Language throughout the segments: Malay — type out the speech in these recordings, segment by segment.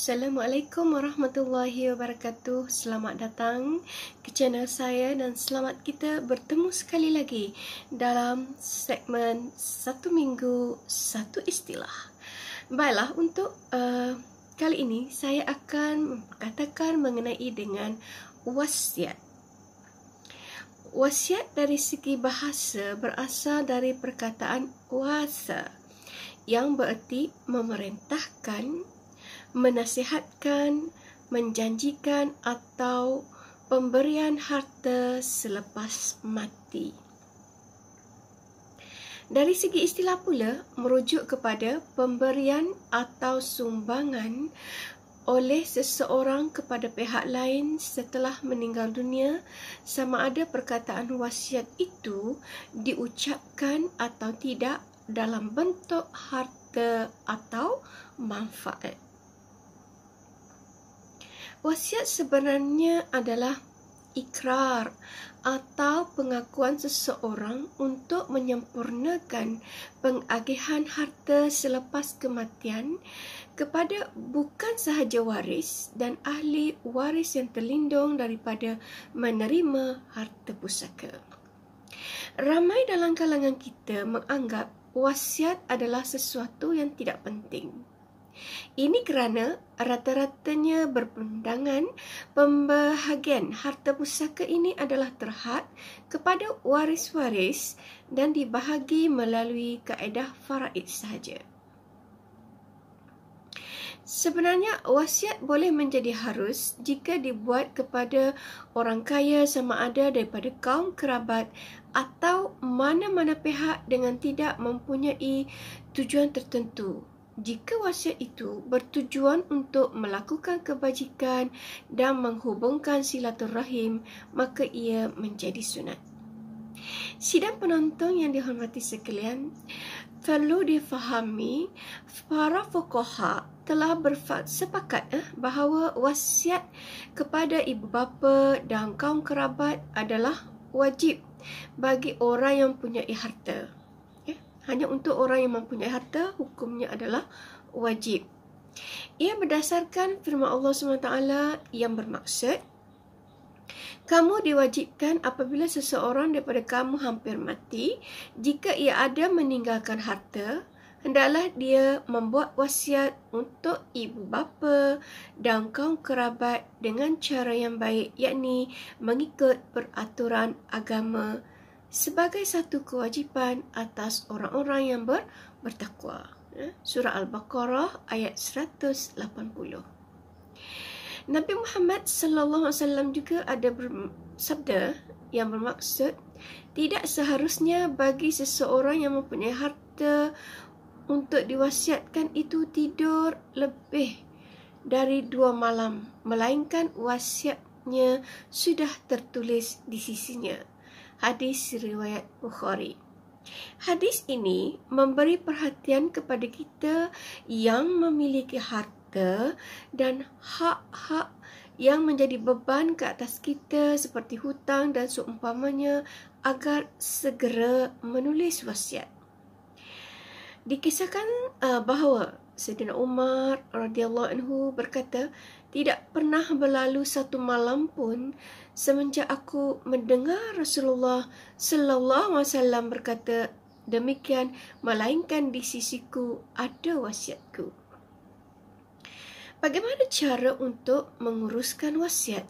Assalamualaikum warahmatullahi wabarakatuh. Selamat datang ke channel saya dan selamat kita bertemu sekali lagi dalam segmen Satu Minggu Satu Istilah. Baiklah, untuk kali ini saya akan katakan mengenai dengan wasiat. Wasiat dari segi bahasa berasal dari perkataan wasa yang bererti memerintahkan, menasihatkan, menjanjikan atau pemberian harta selepas mati. Dari segi istilah pula, merujuk kepada pemberian atau sumbangan oleh seseorang kepada pihak lain setelah meninggal dunia, sama ada perkataan wasiat itu diucapkan atau tidak dalam bentuk harta atau manfaat. Wasiat sebenarnya adalah ikrar atau pengakuan seseorang untuk menyempurnakan pengagihan harta selepas kematian kepada bukan sahaja waris dan ahli waris yang terlindung daripada menerima harta pusaka. Ramai dalam kalangan kita menganggap wasiat adalah sesuatu yang tidak penting. Ini kerana rata-ratanya berpandangan pembahagian harta pusaka ini adalah terhad kepada waris-waris dan dibahagi melalui kaedah faraid sahaja. Sebenarnya wasiat boleh menjadi harus jika dibuat kepada orang kaya sama ada daripada kaum kerabat atau mana-mana pihak dengan tidak mempunyai tujuan tertentu. Jika wasiat itu bertujuan untuk melakukan kebajikan dan menghubungkan silaturahim, maka ia menjadi sunat. Sidang penonton yang dihormati sekalian, perlu difahami para fuqaha telah bersepakat bahawa wasiat kepada ibu bapa dan kaum kerabat adalah wajib bagi orang yang mempunyai harta. Hanya untuk orang yang mempunyai harta, hukumnya adalah wajib. Ia berdasarkan firman Allah SWT yang bermaksud, kamu diwajibkan apabila seseorang daripada kamu hampir mati, jika ia ada meninggalkan harta, hendaklah dia membuat wasiat untuk ibu bapa dan kaum kerabat dengan cara yang baik, yakni mengikut peraturan agama sebagai satu kewajipan atas orang-orang yang bertakwa. Surah Al-Baqarah ayat 180. Nabi Muhammad sallallahu alaihi wasallam juga ada bersabda yang bermaksud, tidak seharusnya bagi seseorang yang mempunyai harta untuk diwasiatkan itu tidur lebih dari 2 malam, melainkan wasiatnya sudah tertulis di sisinya. Hadis riwayat Bukhari. Hadis ini memberi perhatian kepada kita yang memiliki harta dan hak-hak yang menjadi beban ke atas kita seperti hutang dan seumpamanya agar segera menulis wasiat. Dikisahkan bahawa Sayyidina Umar radhiyallahu anhu berkata, tidak pernah berlalu satu malam pun semenjak aku mendengar Rasulullah sallallahu alaihi wasallam berkata demikian, melainkan di sisiku ada wasiatku. Bagaimana cara untuk menguruskan wasiat?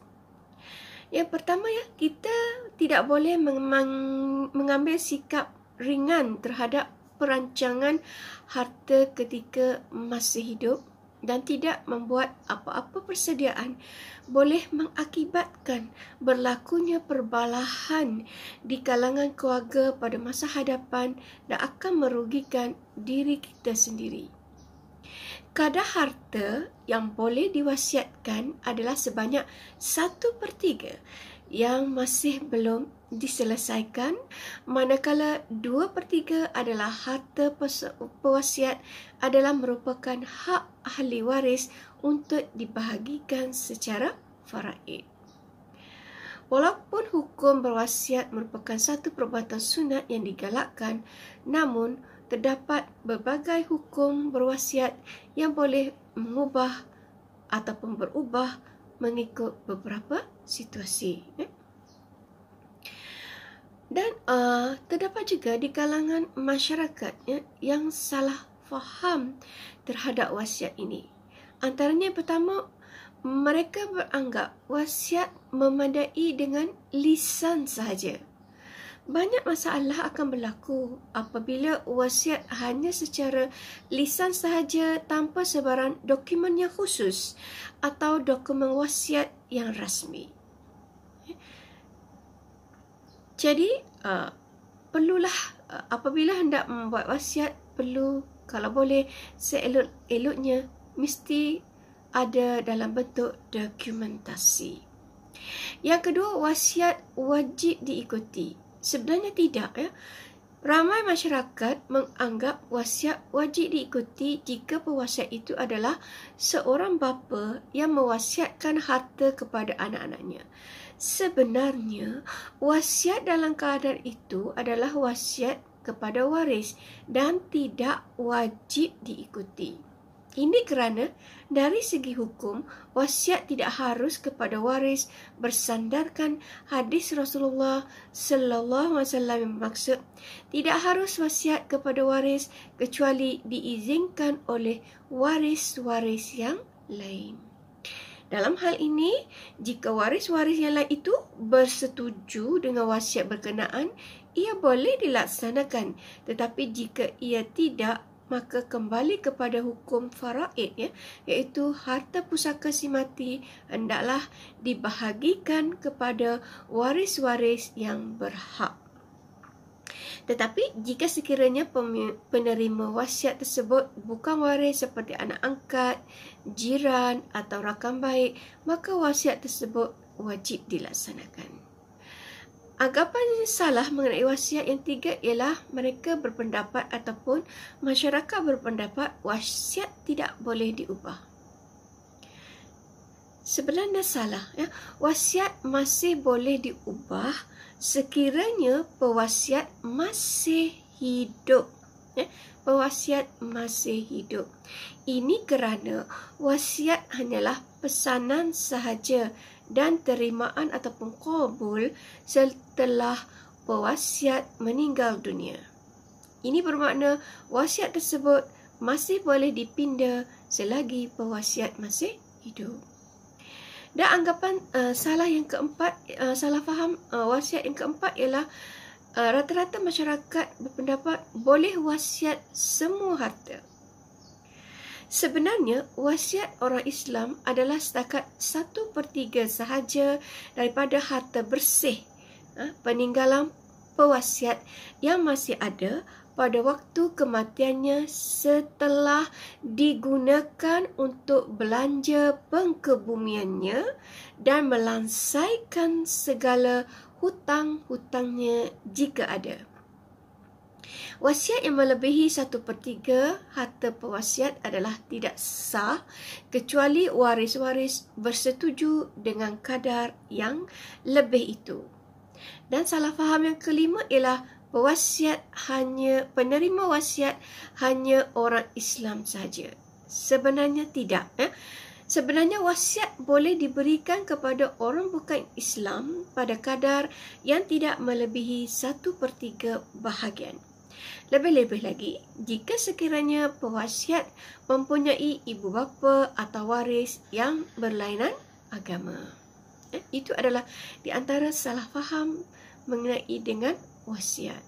Yang pertama kita tidak boleh mengambil sikap ringan terhadap perancangan harta ketika masih hidup dan tidak membuat apa-apa persediaan boleh mengakibatkan berlakunya perbalahan di kalangan keluarga pada masa hadapan dan akan merugikan diri kita sendiri. Kadar harta yang boleh diwasiatkan adalah sebanyak 1/3 yang masih belum diselesaikan, manakala 2/3 adalah harta pewasiat adalah merupakan hak ahli waris untuk dibahagikan secara faraid. Walaupun hukum berwasiat merupakan satu perbuatan sunat yang digalakkan, namun terdapat berbagai hukum berwasiat yang boleh mengubah ataupun berubah mengikut beberapa situasi. Dan terdapat juga di kalangan masyarakat yang salah faham terhadap wasiat ini. Antaranya yang pertama, mereka beranggap wasiat memadai dengan lisan sahaja. Banyak masalah akan berlaku apabila wasiat hanya secara lisan sahaja tanpa sebarang dokumen yang khusus atau dokumen wasiat yang rasmi. Jadi, perlulah apabila hendak membuat wasiat, perlu kalau boleh seelok-eloknya mesti ada dalam bentuk dokumentasi. Yang kedua, wasiat wajib diikuti. Sebenarnya tidak. Ramai masyarakat menganggap wasiat wajib diikuti jika pewasiat itu adalah seorang bapa yang mewasiatkan harta kepada anak-anaknya. Sebenarnya, wasiat dalam keadaan itu adalah wasiat kepada waris dan tidak wajib diikuti. Ini kerana dari segi hukum, wasiat tidak harus kepada waris bersandarkan hadis Rasulullah sallallahu alaihi wasallam yang bermaksud tidak harus wasiat kepada waris kecuali diizinkan oleh waris-waris yang lain. Dalam hal ini, jika waris-waris yang lain itu bersetuju dengan wasiat berkenaan, ia boleh dilaksanakan. Tetapi jika ia tidak, maka kembali kepada hukum faraid, iaitu harta pusaka si mati hendaklah dibahagikan kepada waris-waris yang berhak. Tetapi jika sekiranya penerima wasiat tersebut bukan waris seperti anak angkat, jiran atau rakan baik, maka wasiat tersebut wajib dilaksanakan. Anggapan yang salah mengenai wasiat yang tiga ialah mereka berpendapat ataupun masyarakat berpendapat wasiat tidak boleh diubah. Sebenarnya salah. Wasiat masih boleh diubah sekiranya pewasiat masih hidup. Pewasiat masih hidup. Ini kerana wasiat hanyalah pesanan sahaja dan terimaan ataupun qabul setelah pewasiat meninggal dunia. Ini bermakna wasiat tersebut masih boleh dipinda selagi pewasiat masih hidup. Dan anggapan salah yang keempat, salah faham wasiat yang keempat ialah rata-rata masyarakat berpendapat boleh wasiat semua harta. Sebenarnya, wasiat orang Islam adalah setakat 1/3 sahaja daripada harta bersih peninggalan pewasiat yang masih ada pada waktu kematiannya setelah digunakan untuk belanja pengkebumiannya dan melansaikan segala hutang-hutangnya jika ada. Wasiat yang melebihi 1/3 harta pewasiat adalah tidak sah kecuali waris-waris bersetuju dengan kadar yang lebih itu. Dan salah faham yang kelima ialah penerima wasiat hanya orang Islam sahaja. Sebenarnya tidak. Sebenarnya wasiat boleh diberikan kepada orang bukan Islam pada kadar yang tidak melebihi 1/3 bahagian. Lebih-lebih lagi, jika sekiranya pewasiat mempunyai ibu bapa atau waris yang berlainan agama. Itu adalah di antara salah faham mengenai dengan wasiat.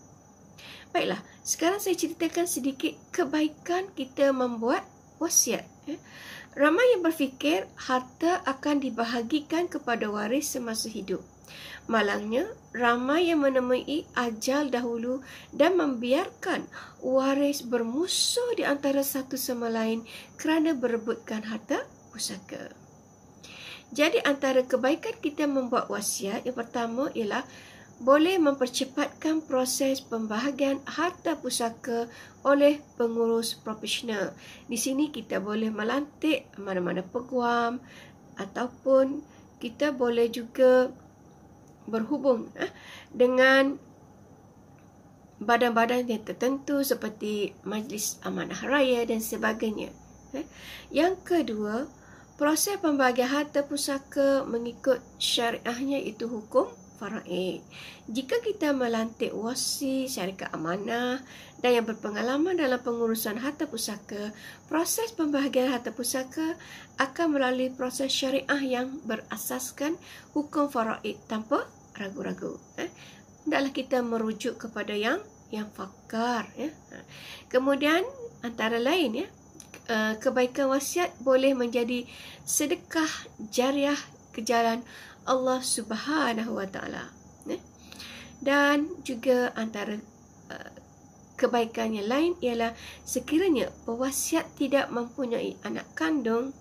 Baiklah, sekarang saya ceritakan sedikit kebaikan kita membuat wasiat. Ramai yang berfikir harta akan dibahagikan kepada waris semasa hidup. Malangnya, ramai yang menemui ajal dahulu dan membiarkan waris bermusuh di antara satu sama lain kerana berebutkan harta pusaka. Jadi antara kebaikan kita membuat wasiat, yang pertama ialah boleh mempercepatkan proses pembahagian harta pusaka oleh pengurus profesional. Di sini kita boleh melantik mana-mana peguam ataupun kita boleh juga berhubung dengan badan-badan yang tertentu seperti Majlis Amanah Raya dan sebagainya. Yang kedua, proses pembahagian harta pusaka mengikut syariahnya itu hukum faraid. Jika kita melantik wasi, syarikat amanah dan yang berpengalaman dalam pengurusan harta pusaka, proses pembahagian harta pusaka akan melalui proses syariah yang berasaskan hukum faraid tanpa ragu-ragu. Hendaklah kita merujuk kepada yang fakar. Kemudian antara lain kebaikan wasiat boleh menjadi sedekah jariah ke jalan Allah Subhanahu Wa Taala. Dan juga antara kebaikan yang lain ialah sekiranya pewasiat tidak mempunyai anak kandung,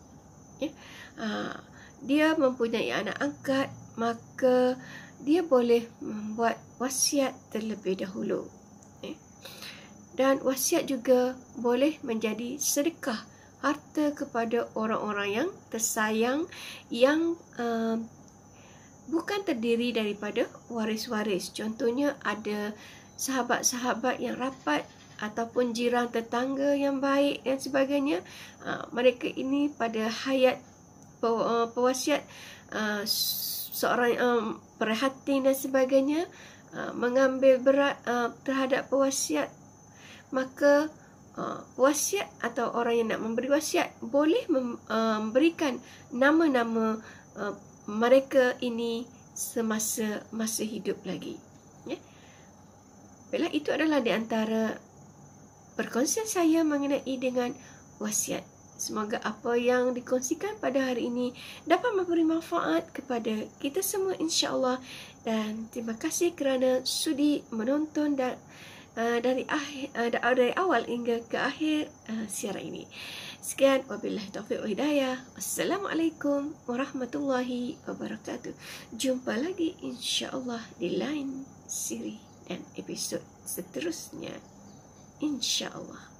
dia mempunyai anak angkat, maka dia boleh membuat wasiat terlebih dahulu. Dan wasiat juga boleh menjadi sedekah harta kepada orang-orang yang tersayang yang bukan terdiri daripada waris-waris. Contohnya ada sahabat-sahabat yang rapat ataupun jiran tetangga yang baik dan sebagainya. Mereka ini pada hayat pewasiat seorang perhati dan sebagainya mengambil berat terhadap pewasiat, maka wasiat atau orang yang nak memberi wasiat boleh memberikan nama-nama mereka ini semasa hidup lagi. Baiklah, itu adalah di antara perkongsian saya mengenai dengan wasiat. Semoga apa yang dikongsikan pada hari ini dapat memberi manfaat kepada kita semua, insya-Allah. Dan terima kasih kerana sudi menonton dan dari awal hingga ke akhir siaran ini. Sekian, wabillahi taufiq wa hidayah. Assalamualaikum warahmatullahi wabarakatuh. Jumpa lagi insya-Allah di lain siri dan episod seterusnya, insya-Allah.